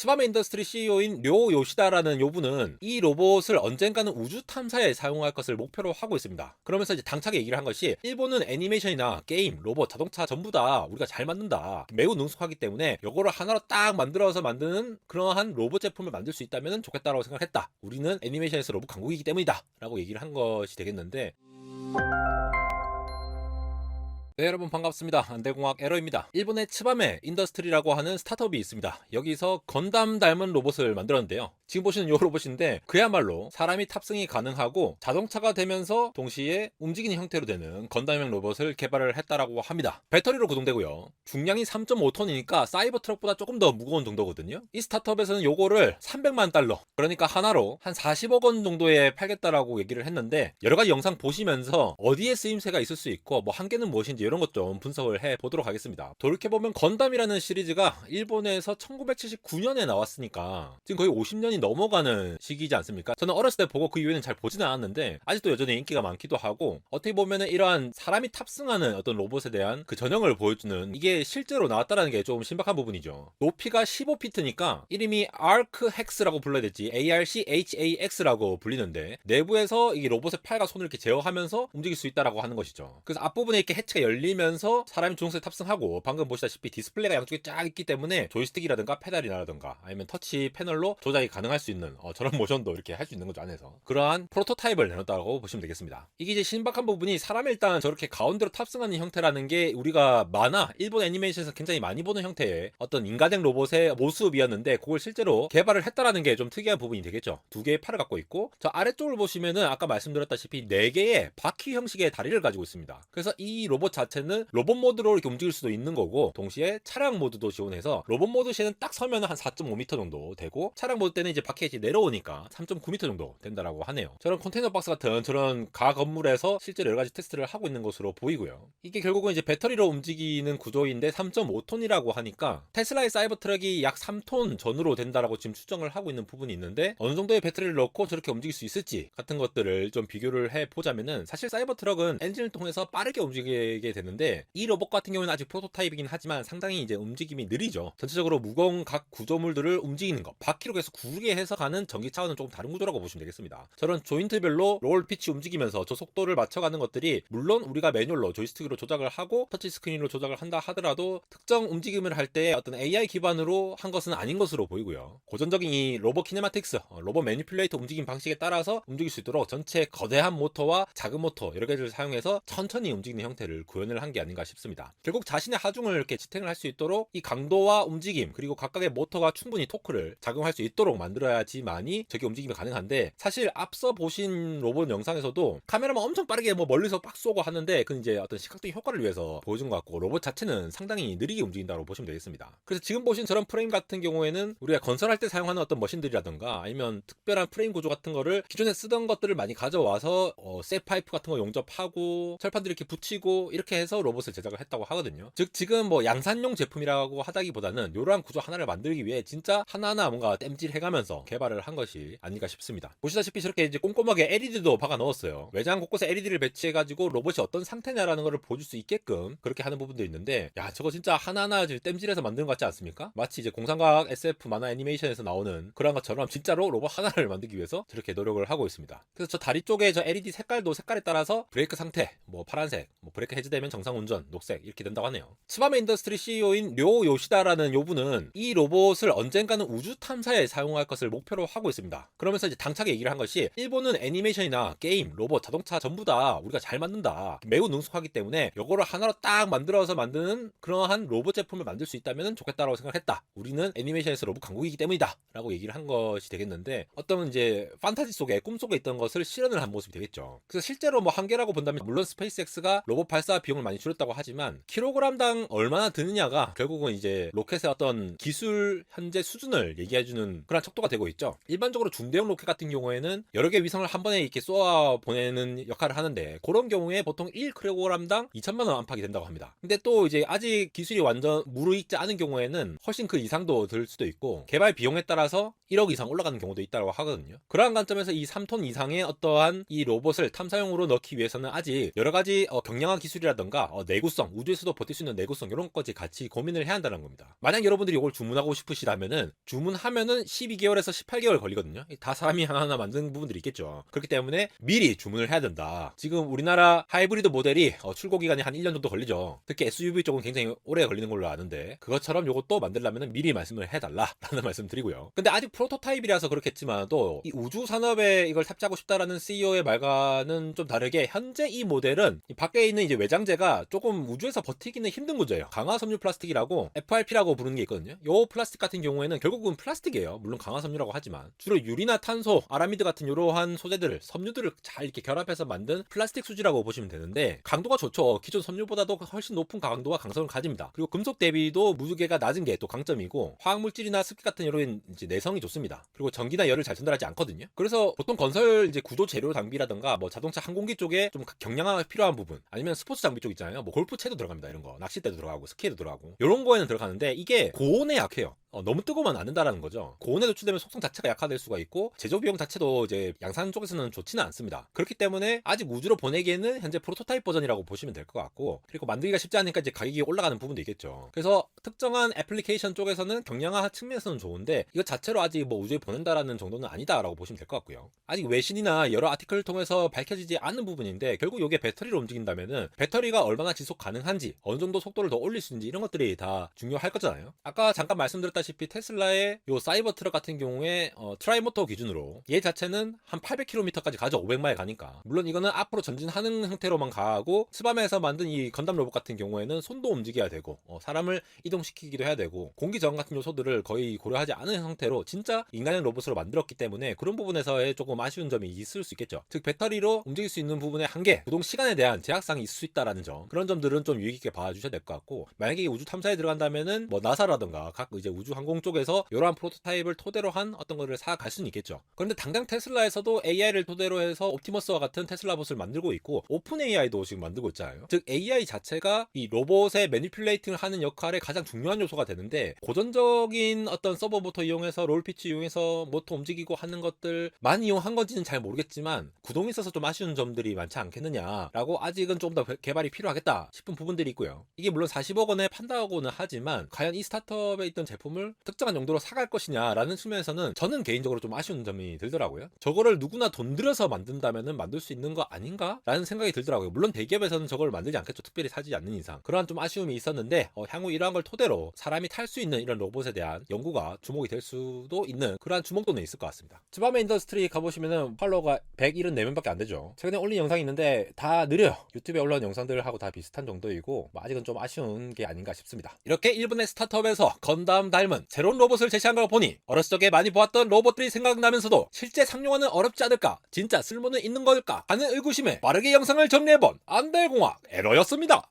츠바메 인더스트리 CEO인 료 요시다라는 요분은 이 로봇을 언젠가는 우주 탐사에 사용할 것을 목표로 하고 있습니다. 그러면서 이제 당차게 얘기를 한 것이 일본은 애니메이션이나 게임, 로봇, 자동차 전부 다 우리가 잘 만든다. 매우 능숙하기 때문에 요거를 하나로 딱 만들어서 만드는 그러한 로봇 제품을 만들 수 있다면 좋겠다라고 생각했다. 우리는 애니메이션에서 로봇 강국이기 때문이다. 라고 얘기를 한 것이 되겠는데, 네, 여러분 반갑습니다. 안대공학 에러입니다. 일본의 츠바메 인더스트리라고 하는 스타트업이 있습니다. 여기서 건담 닮은 로봇을 만들었는데요. 지금 보시는 이 로봇인데 그야말로 사람이 탑승이 가능하고 자동차가 되면서 동시에 움직이는 형태로 되는 건담형 로봇을 개발을 했다라고 합니다. 배터리로 구동되고요. 중량이 3.5톤이니까 사이버 트럭보다 조금 더 무거운 정도거든요. 이 스타트업에서는 요거를 300만 달러, 그러니까 하나로 한 40억 원 정도에 팔겠다라고 얘기를 했는데, 여러 가지 영상 보시면서 어디에 쓰임새가 있을 수 있고 뭐 한계는 무엇인지 이런 것 좀 분석을 해 보도록 하겠습니다. 돌이켜보면 건담이라는 시리즈가 일본에서 1979년에 나왔으니까 지금 거의 50년이 넘어가는 시기지 않습니까? 저는 어렸을 때 보고 그 이후에는 잘 보지는 않았는데 아직도 여전히 인기가 많기도 하고, 어떻게 보면은 이러한 사람이 탑승하는 어떤 로봇에 대한 그 전형을 보여주는, 이게 실제로 나왔다라는 게 좀 신박한 부분이죠. 높이가 15피트니까 이름이 ARCHAX라고 불러야 될지 ARCHAX라고 불리는데, 내부에서 이 로봇의 팔과 손을 이렇게 제어하면서 움직일 수 있다라고 하는 것이죠. 그래서 앞부분에 이렇게 해치가 열리면서 사람이 중앙에 탑승하고, 방금 보시다시피 디스플레이가 양쪽에 쫙 있기 때문에 조이스틱이라든가 페달이라든가 아니면 터치 패널로 조작이 가능할 수 있는 저런 모션도 이렇게 할 수 있는 거죠, 안에서. 그러한 프로토타입을 내놨다고 보시면 되겠습니다. 이게 이제 신박한 부분이, 사람이 일단 저렇게 가운데로 탑승하는 형태라는 게 우리가 만화, 일본 애니메이션에서 굉장히 많이 보는 형태의 어떤 인가된 로봇의 모습이었는데, 그걸 실제로 개발을 했다라는 게 좀 특이한 부분이 되겠죠. 두 개의 팔을 갖고 있고, 저 아래쪽을 보시면은 아까 말씀드렸다시피 네 개의 바퀴 형식의 다리를 가지고 있습니다. 그래서 이 로봇 자체는 로봇 모드로 이렇게 움직일 수도 있는 거고, 동시에 차량 모드도 지원해서 로봇 모드 시에는 딱 서면 한 4.5m 정도 되고, 차량 모드 때는 이제 바퀴가 내려오니까 3.9m 정도 된다라고 하네요. 저런 컨테이너 박스 같은 저런 가 건물에서 실제로 여러 가지 테스트를 하고 있는 것으로 보이고요. 이게 결국은 이제 배터리로 움직이는 구조인데 3.5톤이라고 하니까 테슬라의 사이버 트럭이 약 3톤 전후로 된다라고 지금 추정을 하고 있는 부분이 있는데, 어느 정도의 배터리를 넣고 저렇게 움직일 수 있을지 같은 것들을 좀 비교를 해 보자면은, 사실 사이버 트럭은 엔진을 통해서 빠르게 움직이게 되는데, 이 로봇 같은 경우는 아직 프로토타입이긴 하지만 상당히 이제 움직임이 느리죠. 전체적으로 무거운 각 구조물들을 움직이는 것, 바퀴로 계속 구르게 해서 가는 전기차와는 조금 다른 구조라고 보시면 되겠습니다. 저런 조인트별로 롤 피치 움직이면서 저 속도를 맞춰가는 것들이, 물론 우리가 매뉴얼로 조이스틱으로 조작을 하고 터치 스크린으로 조작을 한다 하더라도 특정 움직임을 할 때 어떤 AI 기반으로 한 것은 아닌 것으로 보이고요. 고전적인 이 로봇 키네마틱스, 로봇 매니플레이터 움직임 방식에 따라서 움직일 수 있도록 전체 거대한 모터와 작은 모터 여러 개를 사용해서 천천히 움직이는 형태를 구현을 한 게 아닌가 싶습니다. 결국 자신의 하중을 이렇게 지탱을 할 수 있도록 이 강도와 움직임, 그리고 각각의 모터가 충분히 토크를 작용할 수 있도록 만들어야지만이 저게 움직임이 가능한데, 사실 앞서 보신 로봇 영상에서도 카메라만 엄청 빠르게 뭐 멀리서 빡 쏘고 하는데, 그건 이제 어떤 시각적인 효과를 위해서 보여준 것 같고, 로봇 자체는 상당히 느리게 움직인다고 보시면 되겠습니다. 그래서 지금 보신 저런 프레임 같은 경우에는 우리가 건설할 때 사용하는 어떤 머신들이라든가 아니면 특별한 프레임 구조 같은 거를 기존에 쓰던 것들을 많이 가져와서 셋 파이프 같은 거 용접하고 철판들 이렇게 붙이고 이렇게 해서 로봇을 제작을 했다고 하거든요. 즉 지금 뭐 양산용 제품이라고 하다기보다는 이러한 구조 하나를 만들기 위해 진짜 하나하나 뭔가 땜질해가면서 개발을 한 것이 아닌가 싶습니다. 보시다시피 저렇게 이제 꼼꼼하게 LED도 박아 넣었어요. 외장 곳곳에 LED를 배치해가지고 로봇이 어떤 상태냐라는 것을 보여줄 수 있게끔 그렇게 하는 부분도 있는데, 야 저거 진짜 하나하나 땜질해서 만드는 것 같지 않습니까? 마치 이제 공상과학 SF 만화 애니메이션에서 나오는 그런 것처럼 진짜로 로봇 하나를 만들기 위해서 저렇게 노력을 하고 있습니다. 그래서 저 다리 쪽에 저 LED 색깔도 색깔에 따라서 브레이크 상태, 뭐 파란색, 뭐 브레이크 해제되면 정상 운전, 녹색 이렇게 된다고 하네요. 츠바메 인더스트리 CEO인 료 요시다라는 요분은 이 로봇을 언젠가는 우주 탐사에 사용할 것을 목표로 하고 있습니다. 그러면서 이제 당차게 얘기를 한 것이, 일본은 애니메이션이나 게임, 로봇, 자동차 전부 다 우리가 잘 만든다. 매우 능숙하기 때문에 요거를 하나로 딱 만들어서 만드는 그러한 로봇 제품을 만들 수 있다면 좋겠다라고 생각했다. 우리는 애니메이션에서 로봇 강국이기 때문이다. 라고 얘기를 한 것이 되겠는데, 어떤 이제 판타지 속에, 꿈속에 있던 것을 실현을 한 모습이 되겠죠. 그래서 실제로 뭐 한계라고 본다면, 물론 스페이스X가 로봇 발사 비용을 많이 줄였다고 하지만 킬로그램당 얼마나 드느냐가 결국은 이제 로켓의 어떤 기술 현재 수준을 얘기해주는 그런 척도가 속도가 되고 있죠. 일반적으로 중대형 로켓 같은 경우에는 여러 개 위성을 한 번에 이렇게 쏘아 보내는 역할을 하는데 그런 경우에 보통 1kg당 2천만 원 안팎이 된다고 합니다. 근데 또 이제 아직 기술이 완전 무르익지 않은 경우에는 훨씬 그 이상도 들 수도 있고 개발 비용에 따라서 1억 이상 올라가는 경우도 있다고 하거든요. 그러한 관점에서 이 3톤 이상의 어떠한 이 로봇을 탐사용으로 넣기 위해서는 아직 여러 가지 경량화 기술이라던가 내구성, 우주에서도 버틸 수 있는 내구성 이런 것까지 같이 고민을 해야 한다는 겁니다. 만약 여러분들이 이걸 주문하고 싶으시다면은 주문하면은 12개월에서 18개월 걸리거든요. 다 사람이 하나하나 만드는 부분들이 있겠죠. 그렇기 때문에 미리 주문을 해야 된다. 지금 우리나라 하이브리드 모델이 출고 기간이 한 1년 정도 걸리죠. 특히 SUV 쪽은 굉장히 오래 걸리는 걸로 아는데 그것처럼 이것도 만들려면 미리 말씀을 해달라라는 말씀 드리고요. 근데 아직 프로토타입이라서 그렇겠지만도 이 우주 산업에 이걸 탑재하고 싶다라는 CEO의 말과는 좀 다르게 현재 이 모델은 이 밖에 있는 이제 외장재가 조금 우주에서 버티기는 힘든 구조예요. 강화 섬유 플라스틱이라고 FRP라고 부르는 게 있거든요. 요 플라스틱 같은 경우에는 결국은 플라스틱이에요. 물론 강화 섬유라고 하지만 주로 유리나 탄소, 아라미드 같은 이러한 소재들을 섬유들을 잘 이렇게 결합해서 만든 플라스틱 수지라고 보시면 되는데 강도가 좋죠. 기존 섬유보다도 훨씬 높은 강도와 강성을 가집니다. 그리고 금속 대비도 무게가 낮은 게 또 강점이고 화학물질이나 습기 같은 이런 이제 내성이 좋습니다. 그리고 전기나 열을 잘 전달하지 않거든요. 그래서 보통 건설 이제 구조 재료 장비라든가 뭐 자동차 항공기 쪽에 좀 경량화가 필요한 부분 아니면 스포츠 장비 쪽 있잖아요. 뭐 골프채도 들어갑니다. 이런 거 낚싯대도 들어가고 스키도 들어가고 이런 거에는 들어가는데 이게 고온에 약해요. 너무 뜨거우면 안 된다라는 거죠. 고온에 노출되면 속성 자체가 약화될 수가 있고 제조 비용 자체도 이제 양산 쪽에서는 좋지는 않습니다. 그렇기 때문에 아직 우주로 보내기에는 현재 프로토타입 버전이라고 보시면 될 것 같고 그리고 만들기가 쉽지 않으니까 이제 가격이 올라가는 부분도 있겠죠. 그래서 특정한 애플리케이션 쪽에서는 경량화 측면에서는 좋은데 이것 자체로 아직 뭐 우주에 보낸다라는 정도는 아니다라고 보시면 될 것 같고요. 아직 외신이나 여러 아티클을 통해서 밝혀지지 않은 부분인데 결국 이게 배터리로 움직인다면은 배터리가 얼마나 지속 가능한지 어느 정도 속도를 더 올릴 수 있는지 이런 것들이 다 중요할 거잖아요. 아까 잠깐 말씀드렸다시피 테슬라의 요 사이버 트럭 같은 경우에 트라이모터 기준으로 얘 자체는 한 800km까지 가죠. 500마일 가니까. 물론 이거는 앞으로 전진하는 형태로만 가고 스바메에서 만든 이 건담 로봇 같은 경우에는 손도 움직여야 되고 사람을 이동시키기도 해야 되고 공기 저항 같은 요소들을 거의 고려하지 않은 형태로 진짜 인간형 로봇으로 만들었기 때문에 그런 부분에서의 조금 아쉬운 점이 있을 수 있겠죠. 즉 배터리로 움직일 수 있는 부분의 한계, 구동 시간에 대한 제약상이 있을 수 있다라는 점 그런 점들은 좀 유의 깊게 봐주셔야 될 것 같고 만약에 우주 탐사에 들어간다면은 뭐 나사라든가 각 이제 우주 항공 쪽에서 이러한 프로토타입을 토대로 한 어떤 거를 사갈 수는 있겠죠. 그런데 당장 테슬라에서도 AI를 토대로 해서 옵티머스와 같은 테슬라 봇을 만들고 있고 오픈 AI도 지금 만들고 있잖아요. 즉 AI 자체가 이 로봇의 매니플레이팅을 하는 역할의 가장 중요한 요소가 되는데 고전적인 어떤 서버 모터 이용해서 롤피치 이용해서 모터 움직이고 하는 것들만 이용한 건지는 잘 모르겠지만 구동이 있어서 좀 아쉬운 점들이 많지 않겠느냐라고 아직은 좀 더 개발이 필요하겠다 싶은 부분들이 있고요. 이게 물론 40억 원에 판다고는 하지만 과연 이 스타트업에 있던 제품을 특정한 용도로 사갈 것이냐라는 측면에서는 저는 개인적으로 좀 아쉬운 점이 들더라고요. 저거를 누구나 돈 들여서 만든다면은 만들 수 있는 거 아닌가? 라는 생각이 들더라고요. 물론 대기업에서는 저걸 만들지 않겠죠. 특별히 사지 않는 이상. 그러한 좀 아쉬움이 있었는데 향후 이러한 걸 토대로 사람이 탈 수 있는 이런 로봇에 대한 연구가 주목이 될 수도 있는 그러한 주목도는 있을 것 같습니다. 츠바메 인더스트리 가보시면은 팔로워가 174명밖에 안 되죠. 최근에 올린 영상이 있는데 다 느려요. 유튜브에 올라온 영상들하고 다 비슷한 정도이고 뭐 아직은 좀 아쉬운 게 아닌가 싶습니다. 이렇게 일본의 스타트업에서 건담 닮은 새로운 로봇을 제시한 걸 보니 어렸을 적에 많이 보았던 로봇들이 생각나면서도 실제 상용화는 어렵지 않을까? 진짜 쓸모는 있는 걸까? 하는 의구심에 빠르게 영상을 정리해본 안달공학 에러였습니다.